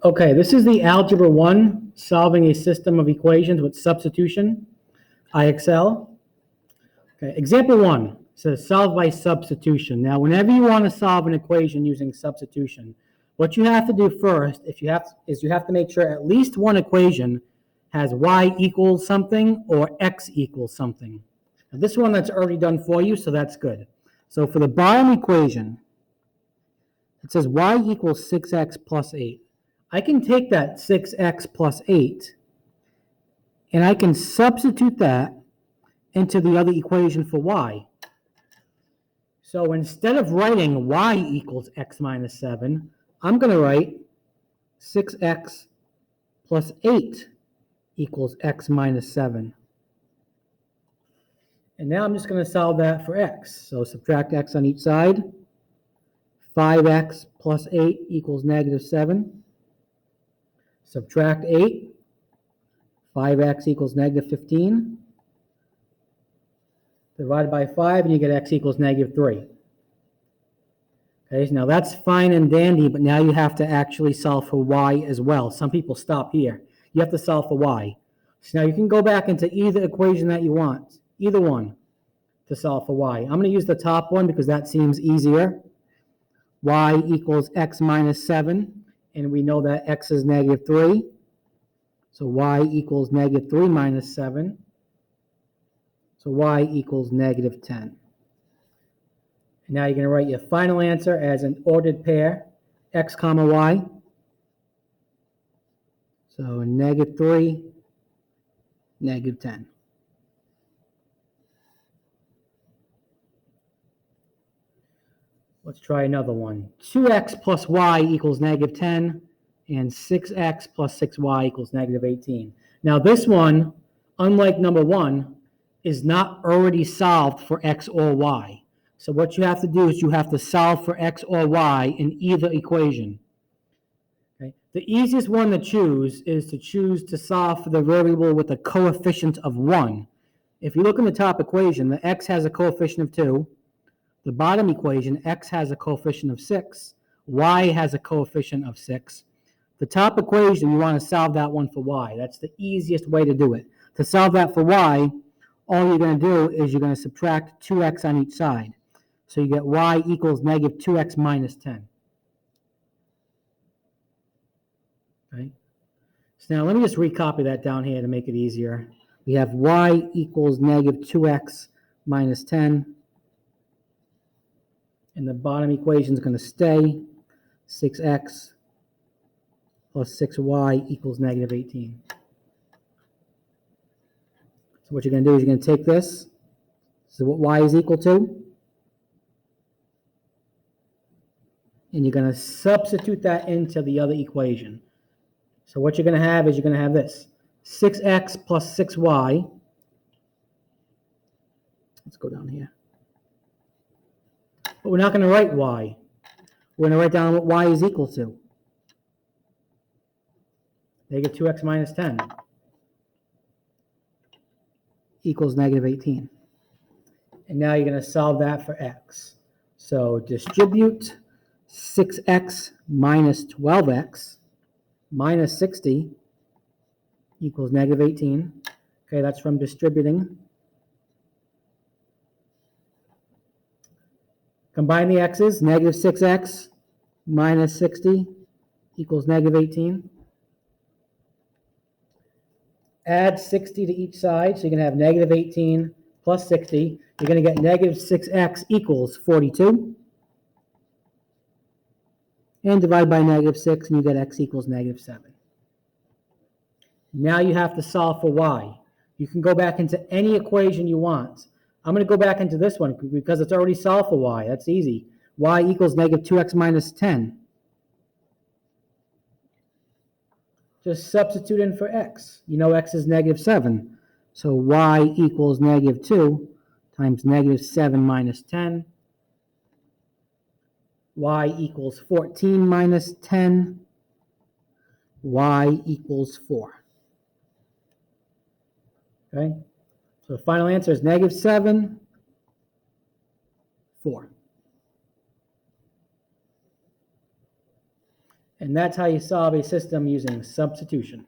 Okay, this is the Algebra 1, solving a system of equations with substitution, IXL. Okay, example 1 says solve by substitution. Now, whenever you want to solve an equation using substitution, what you have to do first is you have to make sure at least one equation has y equals something or x equals something. Now, this one that's already done for you, so that's good. So for the bottom equation, it says y equals 6x plus 8. I can take that 6x plus 8, and I can substitute that into the other equation for y. So instead of writing y equals x minus 7, I'm going to write 6x plus 8 equals x minus 7. And now I'm just going to solve that for x. So subtract x on each side. 5x plus 8 equals negative 7. Subtract 8. 5x equals negative 15. Divided by 5, and you get x equals negative 3. Okay, so now that's fine and dandy, but now you have to actually solve for y as well. Some people stop here. You have to solve for y. So now you can go back into either equation that you want, either one, to solve for y. I'm going to use the top one because that seems easier. Y equals x minus 7, and we know that x is negative 3. So y equals negative 3 minus 7. So y equals negative 10. And now you're going to write your final answer as an ordered pair, x comma y. So negative 3, negative 10. Let's try another one. 2x plus y equals negative 10, and 6x plus 6y equals negative 18. Now this one, unlike number 1, is not already solved for x or y. So what you have to do is you have to solve for x or y in either equation. Okay? The easiest one to choose is to choose to solve for the variable with a coefficient of 1. If you look in the top equation, the x has a coefficient of 2. The bottom equation, x has a coefficient of 6. Y has a coefficient of 6. The top equation, you want to solve that one for y. That's the easiest way to do it. To solve that for y, all you're going to do is you're going to subtract 2x on each side. So you get y equals negative 2x minus 10. Okay? So now let me just recopy that down here to make it easier. We have y equals negative 2x minus 10. And the bottom equation is going to stay 6x plus 6y equals negative 18. So what you're going to do is you're going to take this. This is what y is equal to. And you're going to substitute that into the other equation. So what you're going to have is you're going to have this. 6x plus 6y. Let's go down here. But we're not going to write y. We're going to write down what y is equal to. Negative 2x minus 10 equals negative 18. And now you're going to solve that for x. So distribute 6x minus 12x minus 60 equals negative 18. Okay, that's from distributing. Combine the x's, negative 6x minus 60 equals negative 18. Add 60 to each side, so you're going to have negative 18 plus 60. You're going to get negative 6x equals 42. And divide by negative 6, and you get x equals negative 7. Now you have to solve for y. You can go back into any equation you want. I'm going to go back into this one because it's already solved for y. That's easy. Y equals negative 2x minus 10. Just substitute in for x. You know x is negative 7. So y equals negative 2 times negative 7 minus 10. Y equals 14 minus 10. Y equals 4. Okay? So the final answer is negative 7, 4. And that's how you solve a system using substitution.